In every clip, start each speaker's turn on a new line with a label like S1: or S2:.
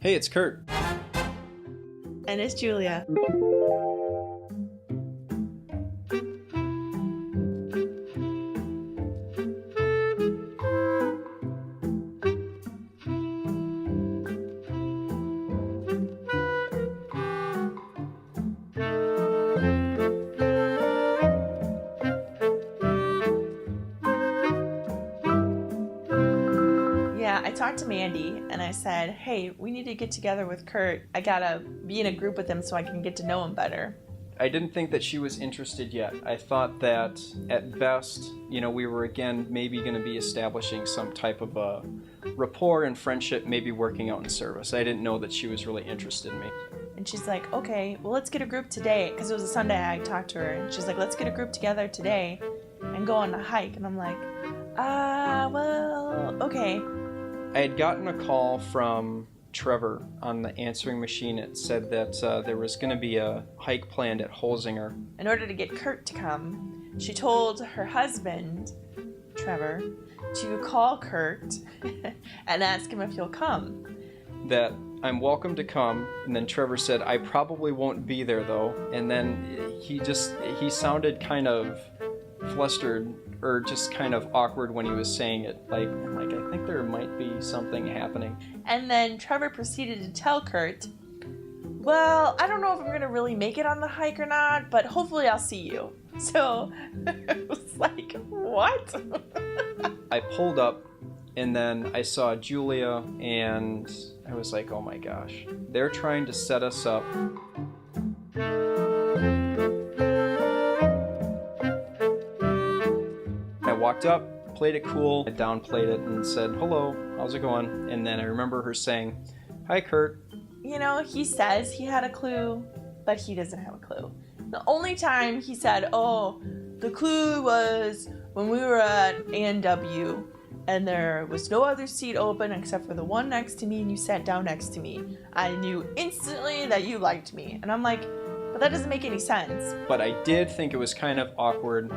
S1: Hey, it's Kurt.
S2: And it's Julia. Yeah, I talked to Mandy and I said, hey, we need to get together with Kurt. I gotta be in a group with him so I can get to know him better.
S1: I didn't think that she was interested yet. I thought that at best, we were again maybe going to be establishing some type of a rapport and friendship, maybe working out in service. I didn't know that she was really interested in me.
S2: And she's like, okay, well, let's get a group today. Because it was a Sunday, I talked to her. And she's like, let's get a group together today and go on a hike. And I'm like, well, okay.
S1: I had gotten a call from Trevor on the answering machine. It said that there was going to be a hike planned at Holzinger.
S2: In order to get Kurt to come, she told her husband, Trevor, to call Kurt and ask him if he'll come.
S1: That I'm welcome to come, and then Trevor said, I probably won't be there though. And then he sounded kind of flustered or just kind of awkward when he was saying it. I think there might be something happening.
S2: And then Trevor proceeded to tell Kurt, well, I don't know if I'm going to really make it on the hike or not, but hopefully I'll see you. So it was like, what?
S1: I pulled up, and then I saw Julia, and I was like, oh my gosh. They're trying to set us up. I walked up, played it cool, I downplayed it and said, hello, how's it going? And then I remember her saying, hi, Kurt.
S2: He says he had a clue, but he doesn't have a clue. The only time he said, oh, the clue was when we were at A&W and there was no other seat open except for the one next to me and you sat down next to me. I knew instantly that you liked me. And I'm like, but that doesn't make any sense.
S1: But I did think it was kind of awkward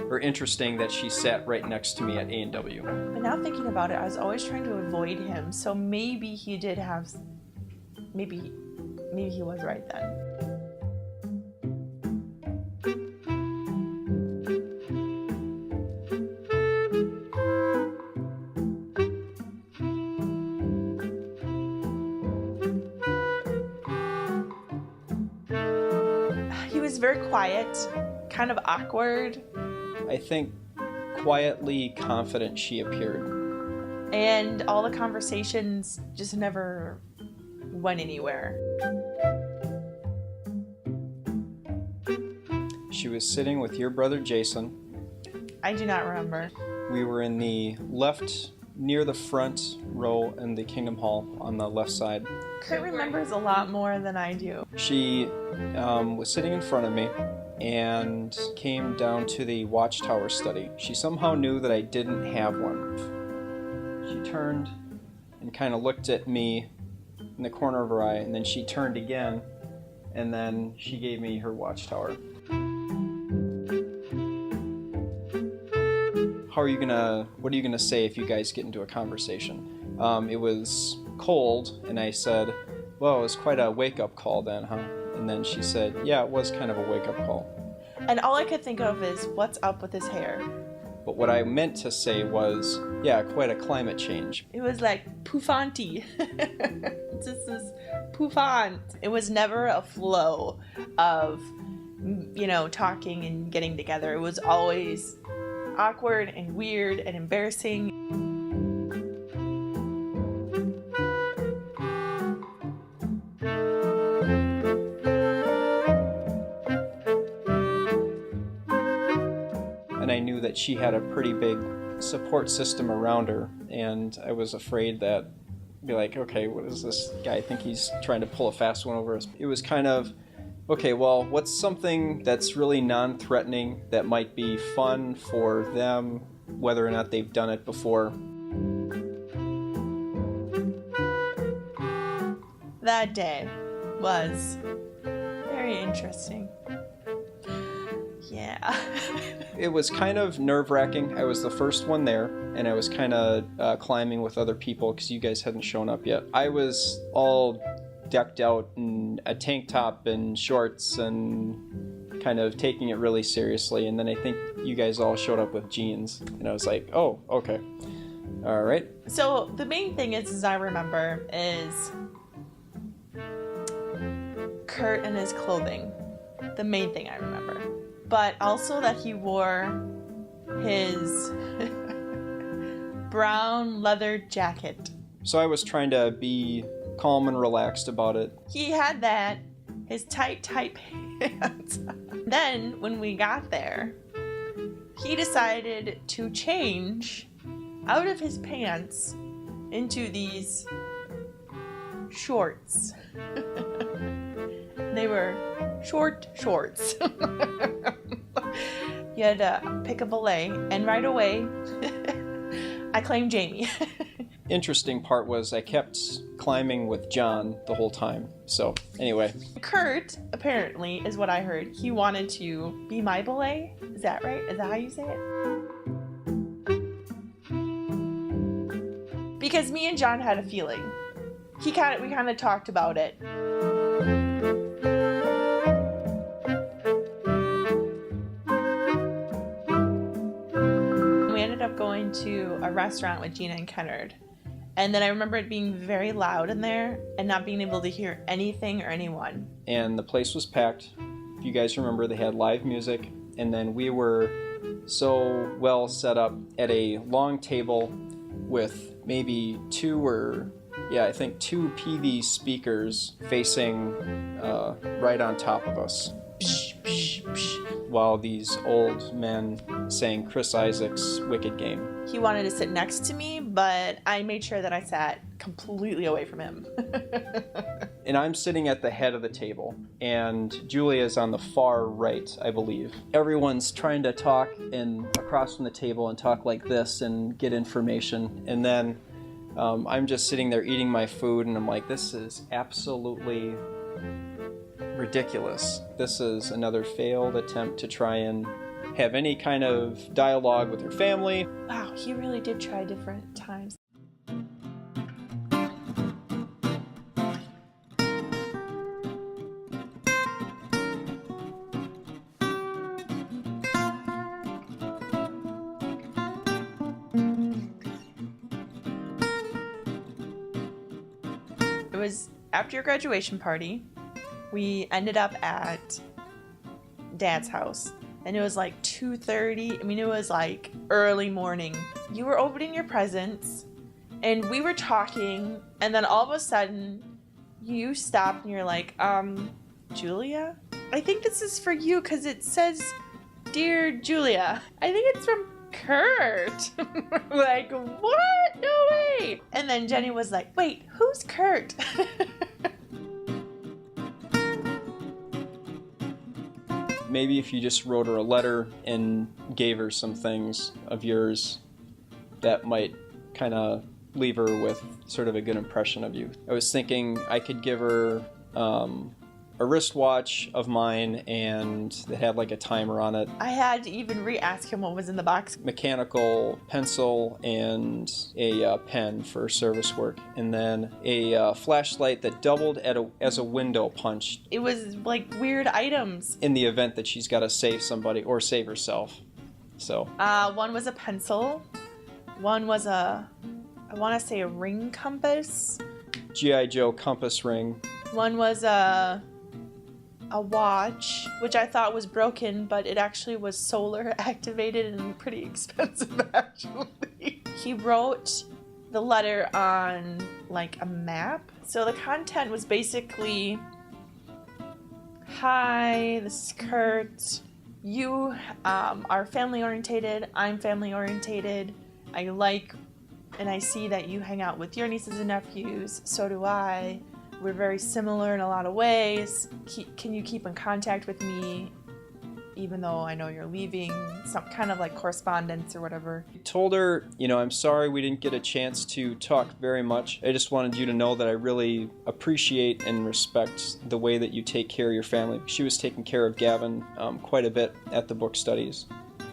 S1: or interesting that she sat right next to me at A&W.
S2: But now thinking about it, I was always trying to avoid him, so maybe he did have... Maybe he was right then. He was very quiet, kind of awkward.
S1: I think quietly confident she appeared.
S2: And all the conversations just never went anywhere.
S1: She was sitting with your brother Jason.
S2: I do not remember.
S1: We were in the left, near the front row in the Kingdom Hall on the left side.
S2: Kurt remembers a lot more than I do.
S1: She was sitting in front of me and came down to the watchtower study. She somehow knew that I didn't have one. She turned and kind of looked at me in the corner of her eye, and then she turned again, and then she gave me her watchtower. What are you gonna say if you guys get into a conversation? It was cold, and I said, well, it was quite a wake-up call then, huh? And then she said, yeah, it was kind of a wake-up call.
S2: And all I could think of is, what's up with his hair?
S1: But what I meant to say was, yeah, quite a climate change.
S2: It was like pouffanty. This is pouffant. It was never a flow of, talking and getting together. It was always awkward and weird and embarrassing.
S1: And I knew that she had a pretty big support system around her, and I was afraid that I'd be like, okay, what does this guy think he's trying to pull a fast one over us? It was kind of, okay, well, what's something that's really non-threatening that might be fun for them, whether or not they've done it before? That
S2: day was very interesting. Yeah.
S1: It was kind of nerve-wracking. I was the first one there, and I was kind of climbing with other people because you guys hadn't shown up yet. I was all decked out in a tank top and shorts and kind of taking it really seriously, and then I think you guys all showed up with jeans, and I was like, oh, okay. All right.
S2: So the main thing is, as I remember, is Kurt and his clothing. The main thing I remember. But also that he wore his brown leather jacket.
S1: So I was trying to be calm and relaxed about it.
S2: He had that, his tight pants. Then, when we got there, he decided to change out of his pants into these shorts. They were short shorts. You had to pick a belay, and right away, I claimed Jamie.
S1: Interesting part was I kept climbing with John the whole time. So anyway.
S2: Kurt, apparently, is what I heard. He wanted to be my belay. Is that right? Is that how you say it? Because me and John had a feeling. We kind of talked about it. We ended up going to a restaurant with Gina and Kennard. And then I remember it being very loud in there and not being able to hear anything or anyone.
S1: And the place was packed. If you guys remember, they had live music. And then we were so well set up at a long table with maybe two PV speakers facing right on top of us. While these old men sang Chris Isaak's Wicked Game.
S2: He wanted to sit next to me, but I made sure that I sat completely away from him.
S1: And I'm sitting at the head of the table, and Julia's on the far right, I believe. Everyone's trying to talk and across from the table and talk like this and get information. And then I'm just sitting there eating my food, and I'm like, this is absolutely ridiculous. This is another failed attempt to try and have any kind of dialogue with her family.
S2: Wow, he really did try different times. It was after your graduation party. We ended up at Dad's house, and it was like 2:30. I mean, it was like early morning. You were opening your presents, and we were talking, and then all of a sudden, you stopped, and you're like, Julia? I think this is for you, because it says, Dear Julia. I think it's from Kurt. Like, what? No way! And then Jenny was like, wait, who's Kurt?
S1: Maybe if you just wrote her a letter and gave her some things of yours, that might kind of leave her with sort of a good impression of you. I was thinking I could give her a wristwatch of mine, and that had like a timer on it.
S2: I had to even re-ask him what was in the box.
S1: Mechanical pencil and a pen for service work, and then a flashlight that doubled as a window punch.
S2: It was like weird items.
S1: In the event that she's got to save somebody or save herself. So.
S2: One was a pencil. One was I want to say a ring compass.
S1: G.I. Joe compass ring.
S2: One was a watch, which I thought was broken, but it actually was solar activated and pretty expensive, actually. He wrote the letter on like a map. So the content was basically, hi, this is Kurt. You are family orientated. I'm family orientated. I like and I see that you hang out with your nieces and nephews. So do I. We're very similar in a lot of ways. Can you keep in contact with me even though I know you're leaving, some kind of like correspondence or whatever.
S1: I told her, I'm sorry we didn't get a chance to talk very much. I just wanted you to know that I really appreciate and respect the way that you take care of your family. She was taking care of Gavin quite a bit at the book studies,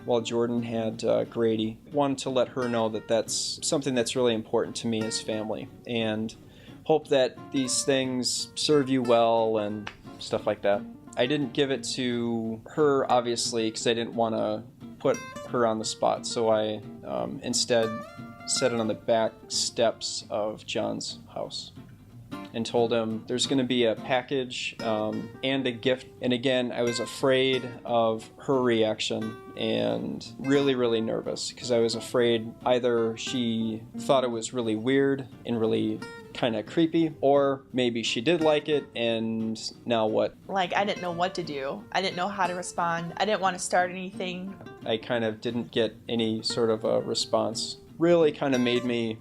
S1: while Jordan had Grady. Wanted to let her know that that's something that's really important to me as family, and hope that these things serve you well and stuff like that. I didn't give it to her, obviously, because I didn't want to put her on the spot, so I instead set it on the back steps of John's house and told him there's going to be a package and a gift. And again, I was afraid of her reaction and really, really nervous, because I was afraid either she thought it was really weird and really kind of creepy, or maybe she did like it, and now what?
S2: Like, I didn't know what to do. I didn't know how to respond. I didn't want to start anything.
S1: I kind of didn't get any sort of a response. Really kind of made me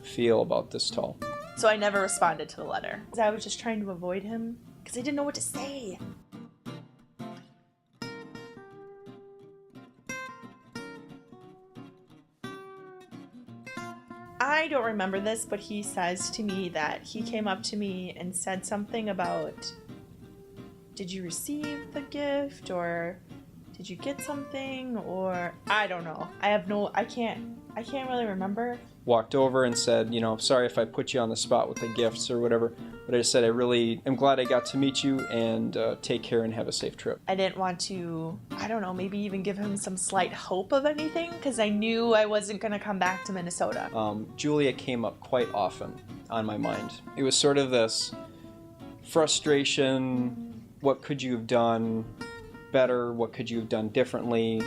S1: feel about this tall.
S2: So I never responded to the letter, because I was just trying to avoid him, because I didn't know what to say. I don't remember this, but he says to me that he came up to me and said something about, did you receive the gift, or did you get something, or I don't know. I can't really remember.
S1: Walked over and said, sorry if I put you on the spot with the gifts or whatever, but I just said, I'm glad I got to meet you, and take care and have a safe trip.
S2: I didn't want to, I don't know, maybe even give him some slight hope of anything, because I knew I wasn't going to come back to Minnesota.
S1: Julia came up quite often on my mind. It was sort of this frustration, what could you have done better, what could you have done differently?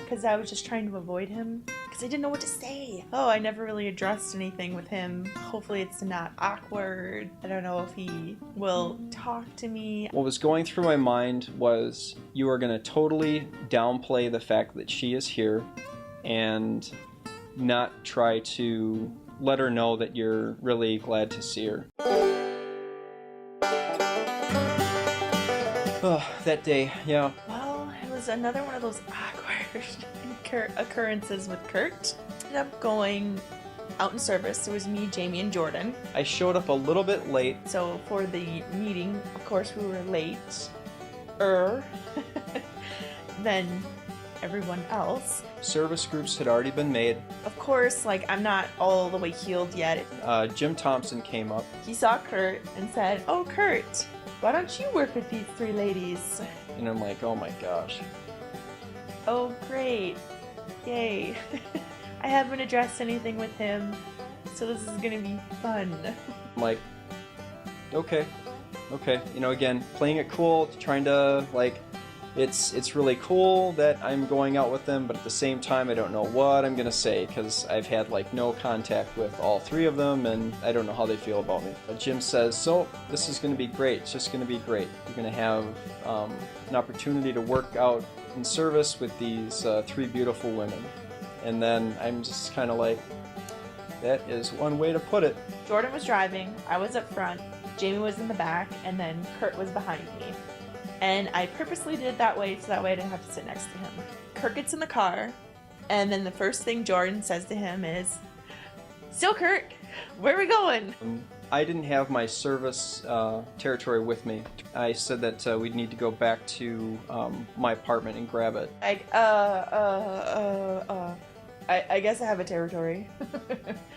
S2: Because I was just trying to avoid him, because I didn't know what to say. Oh, I never really addressed anything with him. Hopefully it's not awkward. I don't know if he will talk to me.
S1: What was going through my mind was, you are going to totally downplay the fact that she is here and not try to let her know that you're really glad to see her. Oh, that day, yeah.
S2: Well, it was another one of those awkward occurrences with Kurt. Ended up going out in service. It was me, Jamie, and Jordan.
S1: I showed up a little bit late.
S2: So for the meeting, of course, we were late. Than everyone else.
S1: Service groups had already been made.
S2: Of course, I'm not all the way healed yet.
S1: Jim Thompson came up.
S2: He saw Kurt and said, "Oh, Kurt, why don't you work with these three ladies?"
S1: And I'm like, oh my gosh.
S2: Oh, great. Yay. I haven't addressed anything with him, so this is gonna be fun.
S1: I'm like, okay. Again, playing it cool, trying to, it's really cool that I'm going out with them, but at the same time, I don't know what I'm gonna say, because I've had, no contact with all three of them, and I don't know how they feel about me. But Jim says, so, this is gonna be great. It's just gonna be great. You're gonna have an opportunity to work out in service with these three beautiful women. And then I'm just kind of like, that is one way to put it.
S2: Jordan was driving, I was up front, Jamie was in the back, and then Kurt was behind me. And I purposely did it that way so that way I didn't have to sit next to him. Kurt gets in the car, and then the first thing Jordan says to him is, "So Kurt, where are we going?"
S1: I didn't have my service territory with me. I said that we'd need to go back to my apartment and grab it.
S2: I guess I have a territory.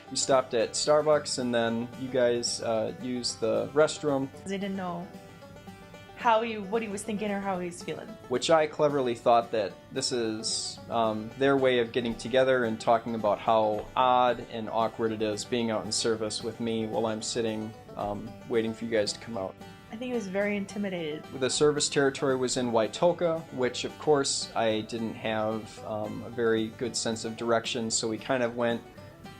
S1: We stopped at Starbucks, and then you guys used the restroom.
S2: I didn't know what he was thinking or how he was feeling.
S1: Which I cleverly thought that this is their way of getting together and talking about how odd and awkward it is being out in service with me while I'm sitting waiting for you guys to come out.
S2: I think he was very intimidated.
S1: The service territory was in Waitoka, which of course I didn't have a very good sense of direction, so we kind of went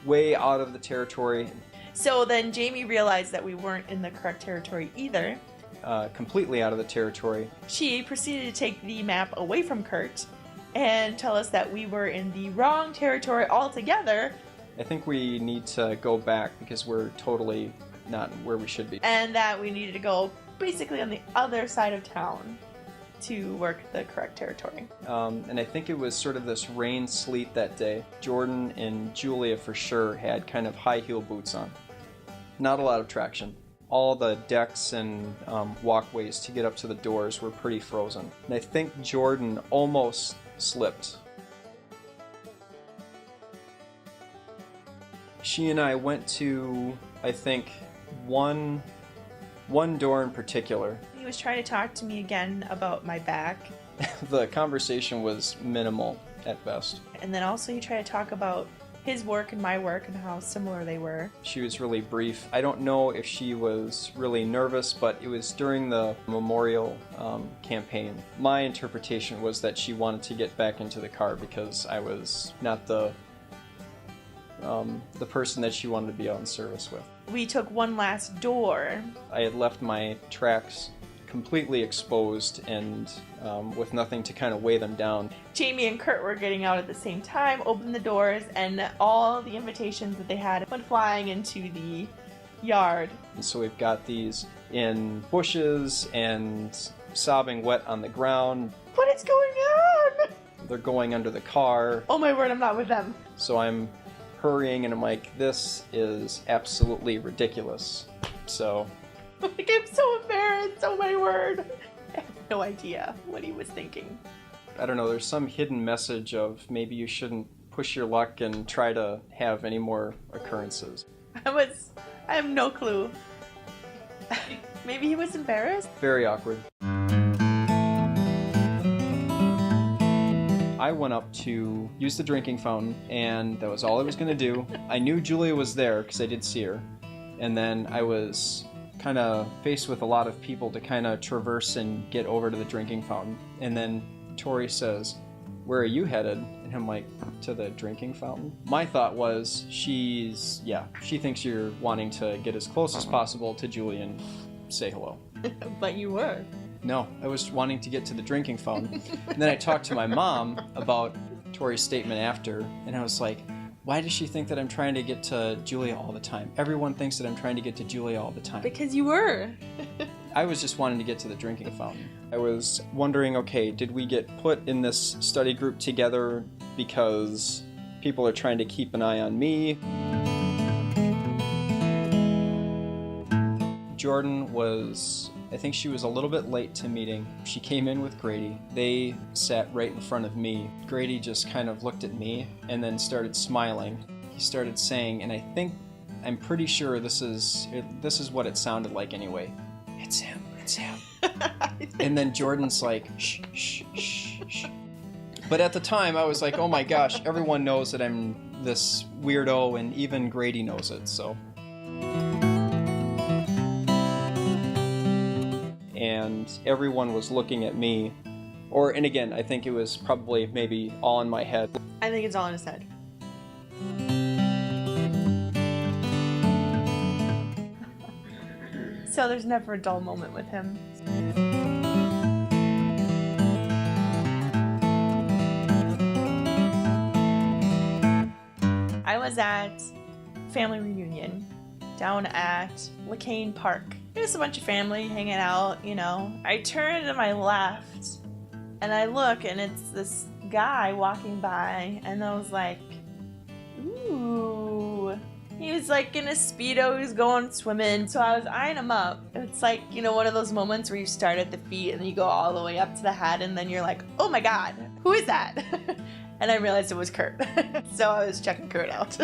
S1: way out of the territory.
S2: So then Jamie realized that we weren't in the correct territory either.
S1: Completely out of the territory.
S2: She proceeded to take the map away from Kurt and tell us that we were in the wrong territory altogether.
S1: I think we need to go back because we're totally not where we should be.
S2: And that we needed to go basically on the other side of town to work the correct territory.
S1: And I think it was sort of this rain sleet that day. Jordan and Julia for sure had kind of high heel boots on. Not a lot of traction. All the decks and walkways to get up to the doors were pretty frozen. And I think Jordan almost slipped. She and I went to, I think, one door in particular.
S2: He was trying to talk to me again about my back.
S1: The conversation was minimal at best.
S2: And then also he tried to talk about his work and my work and how similar they were.
S1: She was really brief. I don't know if she was really nervous, but it was during the memorial campaign. My interpretation was that she wanted to get back into the car because I was not the person that she wanted to be out in service with.
S2: We took one last door.
S1: I had left my tracks completely exposed and with nothing to kind of weigh them down.
S2: Jamie and Kurt were getting out at the same time, opened the doors, and all the invitations that they had went flying into the yard.
S1: And so we've got these in bushes and sobbing wet on the ground.
S2: What is going on?
S1: They're going under the car.
S2: Oh my word, I'm not with them.
S1: So I'm hurrying and I'm like, this is absolutely ridiculous. So
S2: Like, I'm so embarrassed. Oh my word. I have no idea what he was thinking.
S1: I don't know, there's some hidden message of maybe you shouldn't push your luck and try to have any more occurrences.
S2: I have no clue. Maybe he was embarrassed?
S1: Very awkward. I went up to use the drinking fountain, and that was all I was going to do. I knew Julia was there because I did see her, and then I was kind of faced with a lot of people to kind of traverse and get over to the drinking fountain. And then Tori says, "Where are you headed?" And I'm like, "To the drinking fountain." My thought was, she thinks you're wanting to get as close as possible to Julia and say hello.
S2: But you were.
S1: No, I was wanting to get to the drinking fountain. And then I talked to my mom about Tori's statement after, and I was like, why does she think that I'm trying to get to Julia all the time? Everyone thinks that I'm trying to get to Julia all the time.
S2: Because you were.
S1: I was just wanting to get to the drinking fountain. I was wondering, okay, did we get put in this study group together because people are trying to keep an eye on me? Jordan was, I think she was a little bit late to meeting. She came in with Grady. They sat right in front of me. Grady just kind of looked at me and then started smiling. He started saying, and I'm pretty sure this is what it sounded like anyway. It's him. And then Jordan's like, shh, shh, shh, shh. But at the time I was like, oh my gosh, everyone knows that I'm this weirdo, and even Grady knows it, so. And everyone was looking at me, and again, I think it was probably maybe all in my head.
S2: I think it's all in his head. So there's never a dull moment with him. I was at family reunion down at LeCane Park. There's a bunch of family hanging out, you know. I turn to my left and I look, and it's this guy walking by, and I was like, ooh. He was like in a Speedo, he was going swimming, so I was eyeing him up. It's like, you know, one of those moments where you start at the feet and then you go all the way up to the head, and then you're like, oh my god, who is that? And I realized it was Kurt. So I was checking Kurt out.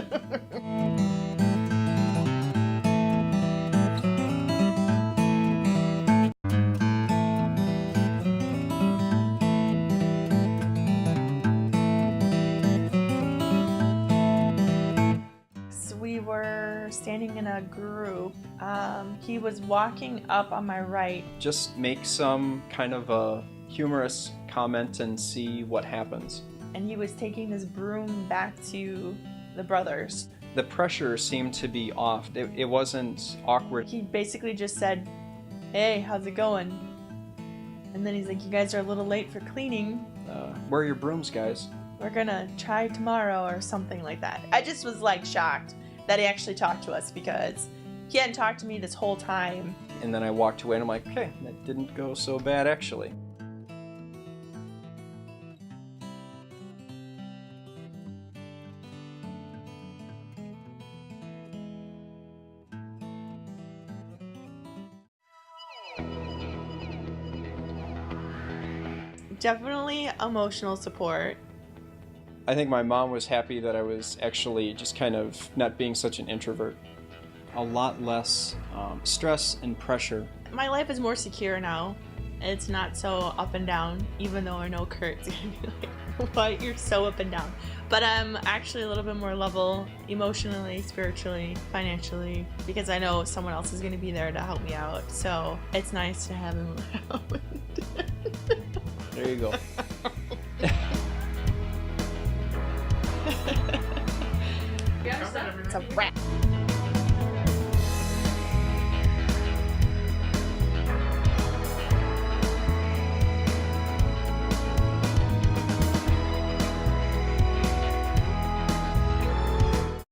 S2: Standing in a group. He was walking up on my right.
S1: Just make some kind of a humorous comment and see what happens.
S2: And he was taking his broom back to the brothers.
S1: The pressure seemed to be off. It wasn't awkward.
S2: He basically just said, "Hey, how's it going?" And then he's like, "You guys are a little late for cleaning.
S1: Where are your brooms, guys?"
S2: We're gonna try tomorrow," or something like that. I just was like shocked that he actually talked to us, because he hadn't talked to me this whole time.
S1: And then I walked away and I'm like, okay, that didn't go so bad actually.
S2: Definitely emotional support.
S1: I think my mom was happy that I was actually just kind of not being such an introvert. A lot less stress and pressure.
S2: My life is more secure now. It's not so up and down, even though I know Kurt's gonna be like, "What? You're so up and down." But I'm actually a little bit more level emotionally, spiritually, financially, because I know someone else is gonna be there to help me out. So it's nice to have him around.
S1: There you go.
S2: It's a wrap.